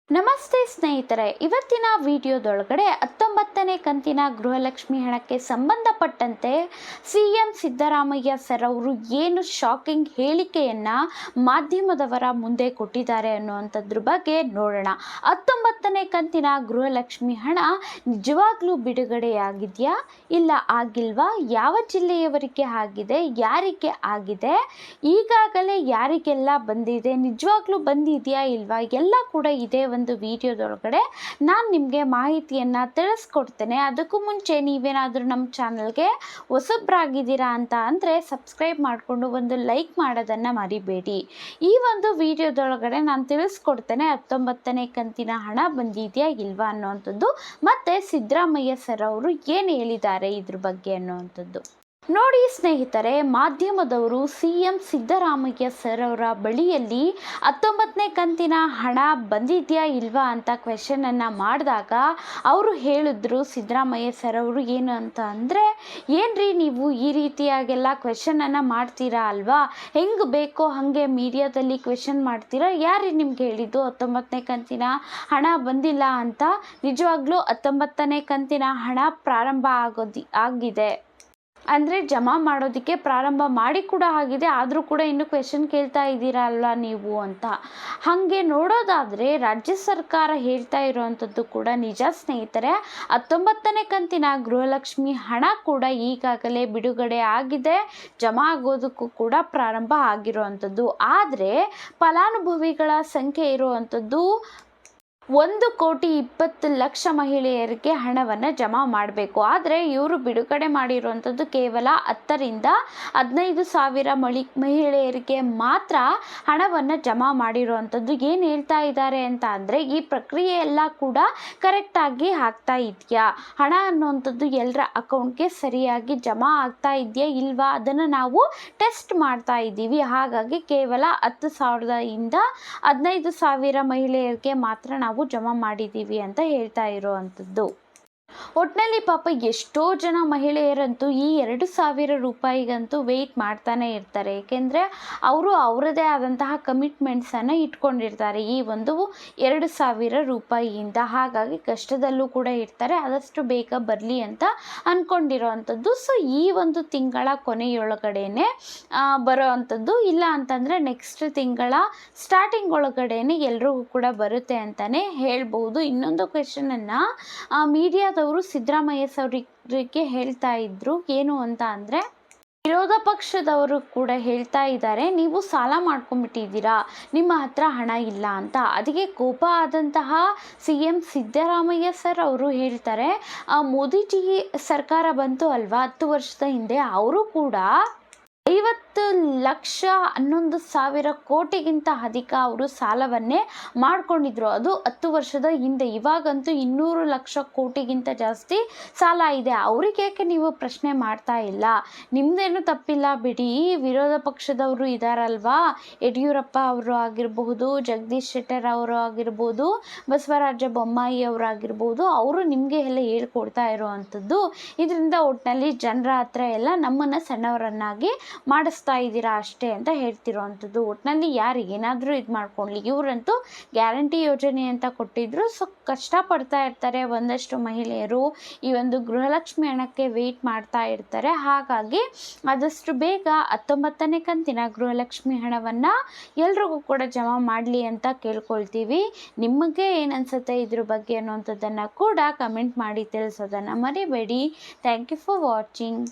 ನಮಸ್ತೆ ಸ್ನೇಹಿತರೆ, ಇವತ್ತಿನ ವಿಡಿಯೋದೊಳಗಡೆ 19ನೇ ಕಂತಿನ ಗೃಹಲಕ್ಷ್ಮಿ ಹಣಕ್ಕೆ ಸಂಬಂಧಪಟ್ಟಂತೆ ಸಿಎಂ ಸಿದ್ದರಾಮಯ್ಯ ಸರ್ ಅವರು ಏನು ಶಾಕಿಂಗ್ ಹೇಳಿಕೆಯನ್ನು ಮಾಧ್ಯಮದವರ ಮುಂದೆ ಕೊಟ್ಟಿದ್ದಾರೆ ಅನ್ನುವಂಥದ್ರ ಬಗ್ಗೆ ನೋಡೋಣ. 19ನೇ ಕಂತಿನ ಗೃಹಲಕ್ಷ್ಮಿ ಹಣ ನಿಜವಾಗ್ಲೂ ಬಿಡುಗಡೆಯಾಗಿದೆಯಾ, ಇಲ್ಲ ಆಗಿಲ್ವಾ, ಯಾವ ಜಿಲ್ಲೆಯವರಿಗೆ ಆಗಿದೆ, ಯಾರಿಗೆ ಆಗಿದೆ, ಈಗಾಗಲೇ ಯಾರಿಗೆಲ್ಲ ಬಂದಿದೆ, ನಿಜವಾಗ್ಲೂ ಬಂದಿದೆಯಾ ಇಲ್ವಾ, ಎಲ್ಲ ಕೂಡ ಇದೇ ಒಂದು ವಿಡಿಯೋದೊಳಗಡೆ ನಾನು ನಿಮಗೆ ಮಾಹಿತಿಯನ್ನು ತಿಳಿಸ್ಕೊಡ್ತೇನೆ. ಅದಕ್ಕೂ ಮುಂಚೆ ನೀವೇನಾದರೂ ನಮ್ಮ ಚಾನಲ್ಗೆ ಹೊಸಬ್ರಾಗಿದ್ದೀರಾ ಅಂತ ಅಂದರೆ ಸಬ್ಸ್ಕ್ರೈಬ್ ಮಾಡಿಕೊಂಡು ಒಂದು ಲೈಕ್ ಮಾಡೋದನ್ನು ಮರಿಬೇಡಿ. ಈ ಒಂದು ವಿಡಿಯೋದೊಳಗಡೆ ನಾನು ತಿಳಿಸ್ಕೊಡ್ತೇನೆ 19ನೇ ಕಂತಿನ ಹಣ ಬಂದಿದೆಯಾ ಇಲ್ವಾ ಅನ್ನುವಂಥದ್ದು, ಮತ್ತು ಸಿದ್ದರಾಮಯ್ಯ ಸರ್ ಅವರು ಏನು ಹೇಳಿದ್ದಾರೆ ಇದ್ರ ಬಗ್ಗೆ ಅನ್ನುವಂಥದ್ದು. ನೋಡಿ ಸ್ನೇಹಿತರೆ, ಮಾಧ್ಯಮದವರು ಸಿಎಂ ಸಿದ್ದರಾಮಯ್ಯ ಸರ್ ಅವರ ಬಳಿಯಲ್ಲಿ 19ನೇ ಕಂತಿನ ಹಣ ಬಂದಿದೆಯಾ ಇಲ್ವಾ ಅಂತ ಕ್ವೆಶನನ್ನು ಮಾಡಿದಾಗ ಅವರು ಹೇಳಿದ್ರು, ಸಿದ್ದರಾಮಯ್ಯ ಸರ್ ಅವರು ಏನು ಅಂತ ಅಂದರೆ, ಏನ್ರಿ ನೀವು ಈ ರೀತಿಯಾಗೆಲ್ಲ ಕ್ವೆಶನನ್ನು ಮಾಡ್ತೀರಾ ಅಲ್ವಾ, ಹೆಂಗೆ ಬೇಕೋ ಹಾಗೆ ಮೀಡಿಯಾದಲ್ಲಿ ಕ್ವೆಶನ್ ಮಾಡ್ತೀರಾ, ಯಾರು ನಿಮ್ಗೆ ಹೇಳಿದ್ದು 19ನೇ ಕಂತಿನ ಹಣ ಬಂದಿಲ್ಲ ಅಂತ, ನಿಜವಾಗ್ಲೂ 19ನೇ ಕಂತಿನ ಹಣ ಪ್ರಾರಂಭ ಆಗಿದೆ ಅಂದರೆ ಜಮಾ ಮಾಡೋದಕ್ಕೆ ಪ್ರಾರಂಭ ಮಾಡಿ ಕೂಡ ಆಗಿದೆ, ಆದರೂ ಕೂಡ ಇನ್ನೂ ಕ್ವೆಶನ್ ಕೇಳ್ತಾ ಇದ್ದೀರಾ ಅಲ್ವಾ ನೀವು ಅಂತ. ಹಾಗೆ ನೋಡೋದಾದರೆ ರಾಜ್ಯ ಸರ್ಕಾರ ಹೇಳ್ತಾ ಇರೋವಂಥದ್ದು ಕೂಡ ನಿಜ ಸ್ನೇಹಿತರೆ. 19ನೇ ಕಂತಿನ ಗೃಹಲಕ್ಷ್ಮಿ ಹಣ ಕೂಡ ಈಗಾಗಲೇ ಬಿಡುಗಡೆ ಆಗಿದೆ, ಜಮಾ ಆಗೋದಕ್ಕೂ ಕೂಡ ಪ್ರಾರಂಭ ಆಗಿರುವಂಥದ್ದು. ಆದರೆ ಫಲಾನುಭವಿಗಳ ಸಂಖ್ಯೆ ಇರುವಂಥದ್ದು 1,20,00,000 ಮಹಿಳೆಯರಿಗೆ ಹಣವನ್ನು ಜಮಾ ಮಾಡಬೇಕು. ಆದರೆ ಇವರು ಬಿಡುಗಡೆ ಮಾಡಿರುವಂಥದ್ದು ಕೇವಲ 10ರಿಂದ 15,000 ಮಹಿಳೆಯರಿಗೆ ಮಾತ್ರ ಹಣವನ್ನು ಜಮಾ ಮಾಡಿರುವಂಥದ್ದು. ಏನು ಹೇಳ್ತಾ ಇದ್ದಾರೆ ಅಂತ ಅಂದರೆ, ಈ ಪ್ರಕ್ರಿಯೆ ಎಲ್ಲ ಕೂಡ ಕರೆಕ್ಟಾಗಿ ಆಗ್ತಾ ಇದೆಯಾ, ಹಣ ಅನ್ನುವಂಥದ್ದು ಎಲ್ಲರ ಅಕೌಂಟ್ಗೆ ಸರಿಯಾಗಿ ಜಮಾ ಆಗ್ತಾ ಇದೆಯಾ ಇಲ್ವಾ, ಅದನ್ನು ನಾವು ಟೆಸ್ಟ್ ಮಾಡ್ತಾ ಇದ್ದೀವಿ. ಹಾಗಾಗಿ ಕೇವಲ 10,000ದಿಂದ 15,000 ಮಹಿಳೆಯರಿಗೆ ಮಾತ್ರ ನಾವು ಜಮಾ ಮಾಡಿದ್ದೀವಿ ಅಂತ ಹೇಳ್ತಾ ಇರುವಂಥದ್ದು. ಒಟ್ಟಿನಲ್ಲಿ ಪಾಪ ಎಷ್ಟೋ ಜನ ಮಹಿಳೆಯರಂತೂ ಈ 2,000 ರೂಪಾಯಿಗಂತೂ ವೆಯ್ಟ್ ಮಾಡ್ತಾನೆ ಇರ್ತಾರೆ. ಏಕೆಂದರೆ ಅವರು ಅವರದೇ ಆದಂತಹ ಕಮಿಟ್ಮೆಂಟ್ಸನ್ನು ಇಟ್ಕೊಂಡಿರ್ತಾರೆ ಈ ಒಂದು 2,000 ರೂಪಾಯಿಯಿಂದ. ಹಾಗಾಗಿ ಕಷ್ಟದಲ್ಲೂ ಕೂಡ ಇರ್ತಾರೆ, ಆದಷ್ಟು ಬೇಗ ಬರಲಿ ಅಂತ ಅಂದ್ಕೊಂಡಿರೋವಂಥದ್ದು. ಸೊ ಈ ಒಂದು ತಿಂಗಳ ಕೊನೆಯೊಳಗಡೆನೆ ಬರೋ ಅಂಥದ್ದು, ಇಲ್ಲ ಅಂತಂದರೆ ನೆಕ್ಸ್ಟ್ ತಿಂಗಳ ಸ್ಟಾರ್ಟಿಂಗ್ ಒಳಗಡೆನೆ ಎಲ್ರಿಗೂ ಕೂಡ ಬರುತ್ತೆ ಅಂತಲೇ ಹೇಳ್ಬೋದು. ಇನ್ನೊಂದು ಕ್ವೆಶನನ್ನು ಮೀಡಿಯಾದವರು ಸಿದ್ದರಾಮಯ್ಯ ಅವರಿಗೆ ಹೇಳ್ತಾ ಇದ್ರು, ಏನು ಅಂತ ಅಂದರೆ, ವಿರೋಧ ಪಕ್ಷದವರು ಕೂಡ ಹೇಳ್ತಾ ಇದ್ದಾರೆ, ನೀವು ಸಾಲ ಮಾಡ್ಕೊಂಡ್ಬಿಟ್ಟಿದ್ದೀರಾ, ನಿಮ್ಮ ಹತ್ರ ಹಣ ಇಲ್ಲ ಅಂತ. ಅದಕ್ಕೆ ಕೋಪ ಆದಂತಹ ಸಿಎಂ ಸಿದ್ದರಾಮಯ್ಯ ಸರ್ ಅವರು ಹೇಳ್ತಾರೆ, ಮೋದಿಜಿ ಸರ್ಕಾರ ಬಂತು ಅಲ್ವಾ 10 ವರ್ಷದ ಹಿಂದೆ, ಅವರು ಕೂಡ 50,11,000 ಕೋಟಿಗಿಂತ ಅಧಿಕ ಅವರು ಸಾಲವನ್ನೇ ಮಾಡ್ಕೊಂಡಿದ್ರು. ಅದು 10 ವರ್ಷದ ಹಿಂದೆ. ಇವಾಗಂತೂ 200 ಲಕ್ಷ ಕೋಟಿಗಿಂತ ಜಾಸ್ತಿ ಸಾಲ ಇದೆ. ಅವ್ರಿಗೆ ಯಾಕೆ ನೀವು ಪ್ರಶ್ನೆ ಮಾಡ್ತಾ ಇಲ್ಲ, ನಿಮ್ಮದೇನು ತಪ್ಪಿಲ್ಲ ಬಿಡಿ. ವಿರೋಧ ಪಕ್ಷದವರು ಇದ್ದಾರಲ್ವಾ, ಯಡಿಯೂರಪ್ಪ ಅವರು ಆಗಿರಬಹುದು, ಜಗದೀಶ್ ಶೆಟ್ಟರ್ ಅವರು ಆಗಿರ್ಬೋದು, ಬಸವರಾಜ ಬೊಮ್ಮಾಯಿ ಅವರು ಆಗಿರ್ಬೋದು, ಅವರು ನಿಮಗೆ ಎಲ್ಲ ಹೇಳ್ಕೊಡ್ತಾ ಇರೋವಂಥದ್ದು. ಇದರಿಂದ ಒಟ್ಟಿನಲ್ಲಿ ಜನರ ಹತ್ರ ಎಲ್ಲ ನಮ್ಮನ್ನು ಸಣ್ಣವರನ್ನಾಗಿ ಮಾಡಿಸ್ತಾ ಇದ್ದೀರಾ ಅಷ್ಟೇ ಅಂತ ಹೇಳ್ತಿರೋವಂಥದ್ದು. ಒಟ್ಟಿನಲ್ಲಿ ಯಾರು ಏನಾದರೂ ಇದು ಮಾಡ್ಕೊಳ್ಳಿ, ಇವರಂತೂ ಗ್ಯಾರಂಟಿ ಯೋಜನೆ ಅಂತ ಕೊಟ್ಟಿದ್ರು. ಸೊ ಕಷ್ಟಪಡ್ತಾ ಇರ್ತಾರೆ ಒಂದಷ್ಟು ಮಹಿಳೆಯರು, ಈ ಒಂದು ಗೃಹಲಕ್ಷ್ಮಿ ಹಣಕ್ಕೆ ವೆಯ್ಟ್ ಮಾಡ್ತಾ ಇರ್ತಾರೆ. ಹಾಗಾಗಿ ಆದಷ್ಟು ಬೇಗ 19ನೇ ಕಂತಿನ ಗೃಹಲಕ್ಷ್ಮಿ ಹಣವನ್ನು ಎಲ್ರಿಗೂ ಕೂಡ ಜಮಾ ಮಾಡಲಿ ಅಂತ ಕೇಳ್ಕೊಳ್ತೀವಿ. ನಿಮಗೆ ಏನನ್ಸುತ್ತೆ ಇದ್ರ ಬಗ್ಗೆ ಅನ್ನುವಂಥದ್ದನ್ನು ಕೂಡ ಕಮೆಂಟ್ ಮಾಡಿ ತಿಳಿಸೋದನ್ನು ಮರಿಬೇಡಿ. Thank you for watching.